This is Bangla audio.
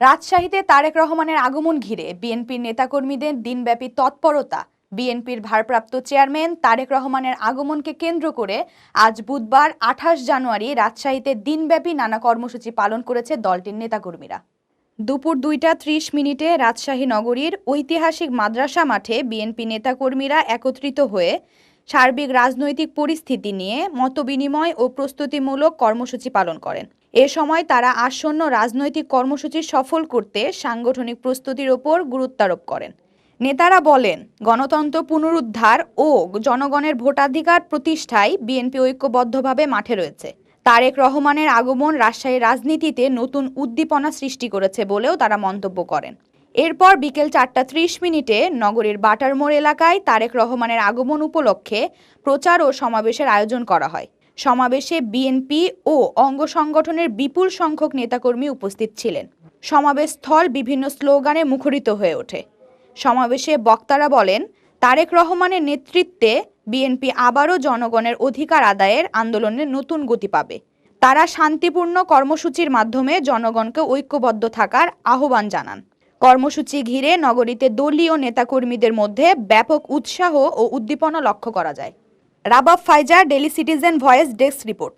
রাজশাহীতে তারেক রহমানের আগমন ঘিরে বিএনপির নেতাকর্মীদের দিনব্যাপী তৎপরতা। বিএনপির ভারপ্রাপ্ত চেয়ারম্যান তারেক রহমানের আগমনকে কেন্দ্র করে আজ বুধবার ২৮ জানুয়ারি রাজশাহীতে দিনব্যাপী নানা কর্মসূচি পালন করেছে দলটির নেতাকর্মীরা। দুপুর ২টা ৩০ মিনিটে রাজশাহী নগরীর ঐতিহাসিক মাদ্রাসা মাঠে বিএনপি নেতাকর্মীরা একত্রিত হয়ে সার্বিক রাজনৈতিক পরিস্থিতি নিয়ে মতবিনিময় ও প্রস্তুতিমূলক কর্মসূচি পালন করেন। এ সময় তারা আসন্ন রাজনৈতিক কর্মসূচি সফল করতে সাংগঠনিক প্রস্তুতির ওপর গুরুত্বারোপ করেন। নেতারা বলেন, গণতন্ত্র পুনরুদ্ধার ও জনগণের ভোটাধিকার প্রতিষ্ঠায় বিএনপি ঐক্যবদ্ধভাবে মাঠে রয়েছে। তারেক রহমানের আগমন রাজশাহীর রাজনীতিতে নতুন উদ্দীপনা সৃষ্টি করেছে বলেও তারা মন্তব্য করেন। এরপর বিকেল ৪টা ৩০ মিনিটে নগরীর বাটার মোড় এলাকায় তারেক রহমানের আগমন উপলক্ষে প্রচার ও সমাবেশের আয়োজন করা হয়। সমাবেশে বিএনপি ও অঙ্গ সংগঠনের বিপুল সংখ্যক নেতাকর্মী উপস্থিত ছিলেন। সমাবেশ স্থল বিভিন্ন স্লোগানে মুখরিত হয়ে ওঠে। সমাবেশে বক্তারা বলেন, তারেক রহমানের নেতৃত্বে বিএনপি আবারও জনগণের অধিকার আদায়ের আন্দোলনে নতুন গতি পাবে। তারা শান্তিপূর্ণ কর্মসূচির মাধ্যমে জনগণকে ঐক্যবদ্ধ থাকার আহ্বান জানান। কর্মসূচি ঘিরে নগরীতে দলীয় নেতাকর্মীদের মধ্যে ব্যাপক উৎসাহ ও উদ্দীপনা লক্ষ্য করা যায়। রাবাব ফাইজা, daily citizen voice, desk report.